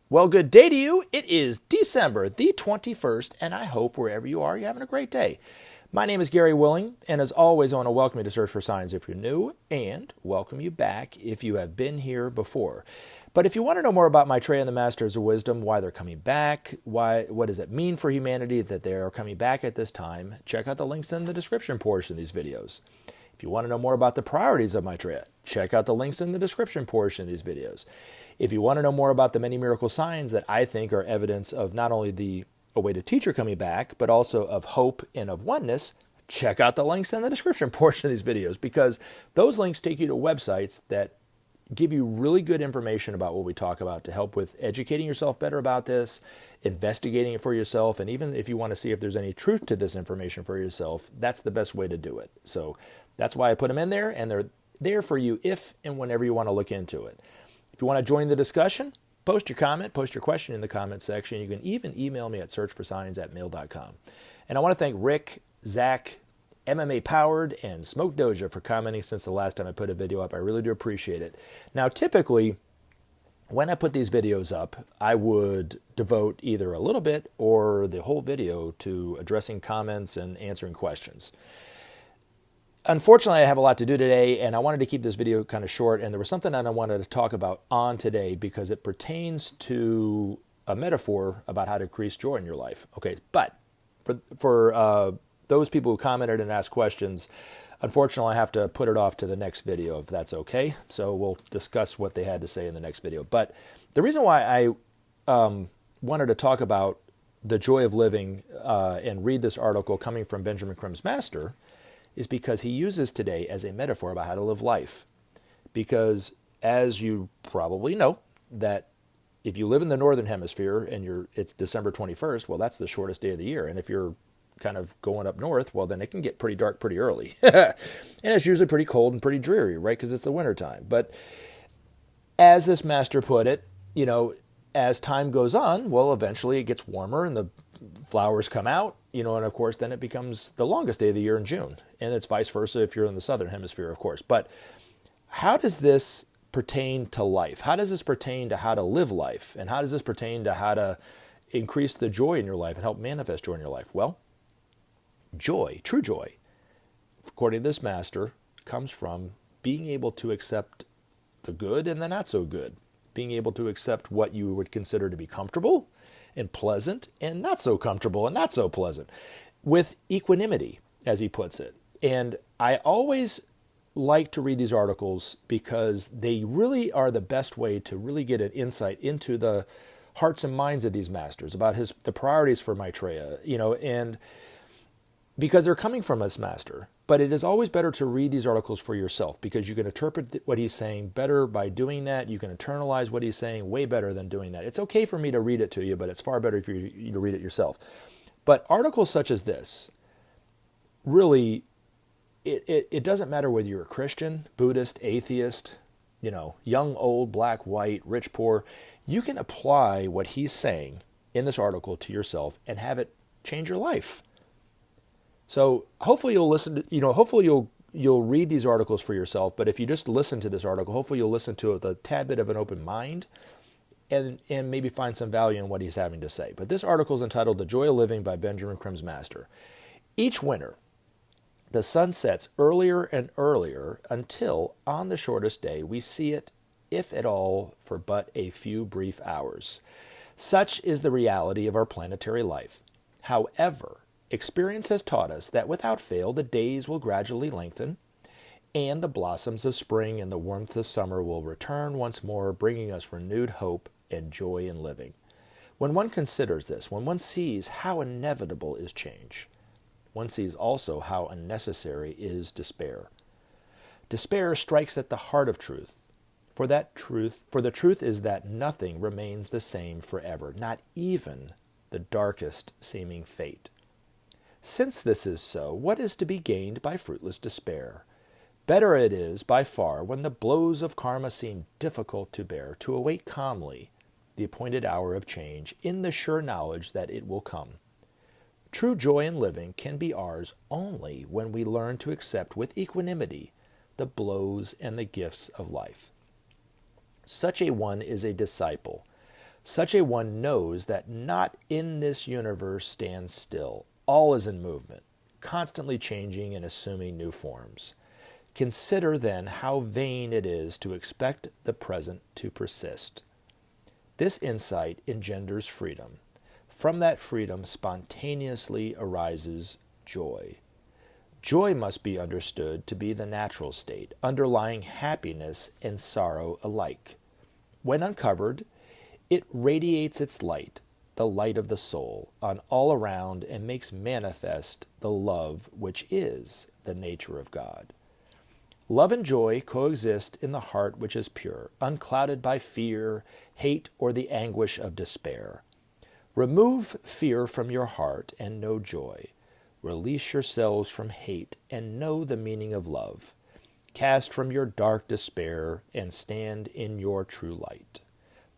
Well, good day to you. It is December the 21st, and I hope wherever you are, you're having a great day. My name is Gary Willing, and as always, I want to welcome you to Search for Signs if you're new, and welcome you back if you have been here before. But if you want to know more about Maitreya and the Masters of Wisdom, why they're coming back, what does it mean for humanity that they are coming back at this time, check out the links in the description portion of these videos. If you want to know more about the priorities of Maitreya, check out the links in the description portion of these videos. If you want to know more about the many miracle signs that I think are evidence of not only the awaited teacher coming back, but also of hope and of oneness, check out the links in the description portion of these videos, because those links take you to websites that give you really good information about what we talk about to help with educating yourself better about this, investigating it for yourself, and even if you want to see if there's any truth to this information for yourself, that's the best way to do it. So that's why I put them in there, and they're there for you if and whenever you want to look into it. If you want to join the discussion, post your comment, post your question in the comment section. You can even email me at searchforsigns@mail.com. And I want to thank Rick, Zach, MMA Powered, and Smoke Doja for commenting since the last time I put a video up. I really do appreciate it. Now, typically, when I put these videos up, I would devote either a little bit or the whole video to addressing comments and answering questions. Unfortunately, I have a lot to do today, and I wanted to keep this video kind of short, and there was something that I wanted to talk about on today because it pertains to a metaphor about how to increase joy in your life. Okay, but for those people who commented and asked questions, unfortunately, I have to put it off to the next video if that's okay. So we'll discuss what they had to say in the next video. But the reason why I wanted to talk about the joy of living and read this article coming from Benjamin Creme's master is because he uses today as a metaphor about how to live life. Because as you probably know, that if you live in the northern hemisphere and it's December 21st, well, that's the shortest day of the year. And if you're kind of going up north, well, then it can get pretty dark pretty early. And it's usually pretty cold and pretty dreary, right? Because it's the wintertime. But as this master put it, as time goes on, well, eventually it gets warmer and the flowers come out, and of course, then it becomes the longest day of the year in June. And it's vice versa if you're in the southern hemisphere, of course. But how does this pertain to life? How does this pertain to how to live life? And how does this pertain to how to increase the joy in your life and help manifest joy in your life? Well, joy, true joy, according to this master, comes from being able to accept the good and the not so good. Being able to accept what you would consider to be comfortable and pleasant and not so comfortable and not so pleasant with equanimity, as he puts it. And I always like to read these articles because they really are the best way to really get an insight into the hearts and minds of these masters about the priorities for Maitreya, and because they're coming from this master. But it is always better to read these articles for yourself because you can interpret what he's saying better by doing that. You can internalize what he's saying way better than doing that. It's okay for me to read it to you, but it's far better for you to read it yourself. But articles such as this, really, it doesn't matter whether you're a Christian, Buddhist, atheist, young, old, black, white, rich, poor. You can apply what he's saying in this article to yourself and have it change your life. So hopefully you'll listen to, hopefully you'll read these articles for yourself. But if you just listen to this article, hopefully you'll listen to it with a tad bit of an open mind and maybe find some value in what he's having to say. But this article is entitled The Joy of Living by Benjamin Creme's Master. Each winter, the sun sets earlier and earlier until on the shortest day we see it, if at all, for but a few brief hours. Such is the reality of our planetary life. However, experience has taught us that without fail the days will gradually lengthen, and the blossoms of spring and the warmth of summer will return once more, bringing us renewed hope and joy in living. When one considers this, when one sees how inevitable is change, one sees also how unnecessary is despair. Despair strikes at the heart of truth, for the truth is that nothing remains the same forever, not even the darkest seeming fate. Since this is so, what is to be gained by fruitless despair? Better it is, by far, when the blows of karma seem difficult to bear, to await calmly the appointed hour of change, in the sure knowledge that it will come. True joy in living can be ours only when we learn to accept with equanimity the blows and the gifts of life. Such a one is a disciple. Such a one knows that not in this universe stands still. All is in movement, constantly changing and assuming new forms. Consider then how vain it is to expect the present to persist. This insight engenders freedom. From that freedom spontaneously arises joy. Joy must be understood to be the natural state, underlying happiness and sorrow alike. When uncovered, it radiates its light, the light of the soul, on all around and makes manifest the love which is the nature of God. Love and joy coexist in the heart which is pure, unclouded by fear, hate, or the anguish of despair. Remove fear from your heart and know joy. Release yourselves from hate and know the meaning of love. Cast from your dark despair and stand in your true light.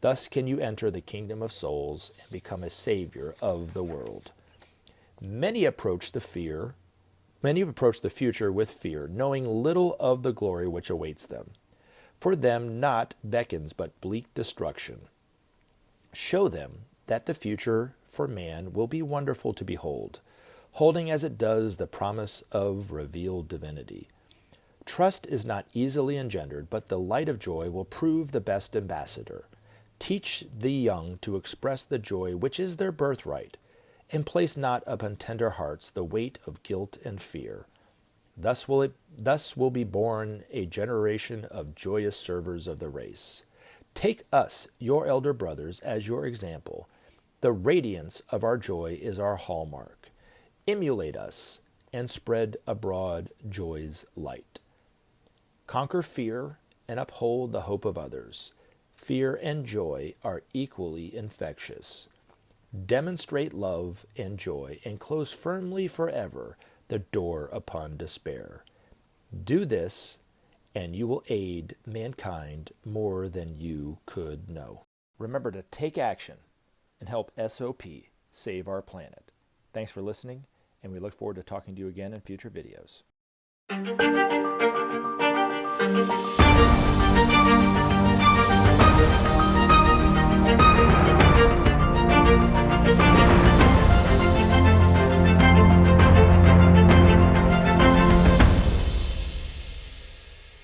Thus can you enter the kingdom of souls and become a savior of the world. Many approach the future with fear, knowing little of the glory which awaits them. For them naught beckons but bleak destruction. Show them that the future for man will be wonderful to behold, holding as it does the promise of revealed divinity. Trust is not easily engendered, but the light of joy will prove the best ambassador. Teach the young to express the joy which is their birthright, and place not upon tender hearts the weight of guilt and fear. Thus will be born a generation of joyous servers of the race. Take us, your elder brothers, as your example. The radiance of our joy is our hallmark. Emulate us and spread abroad joy's light. Conquer fear and uphold the hope of others. Fear and joy are equally infectious. Demonstrate love and joy and close firmly forever the door upon despair. Do this, and you will aid mankind more than you could know. Remember to take action and help SOP save our planet. Thanks for listening, and we look forward to talking to you again in future videos.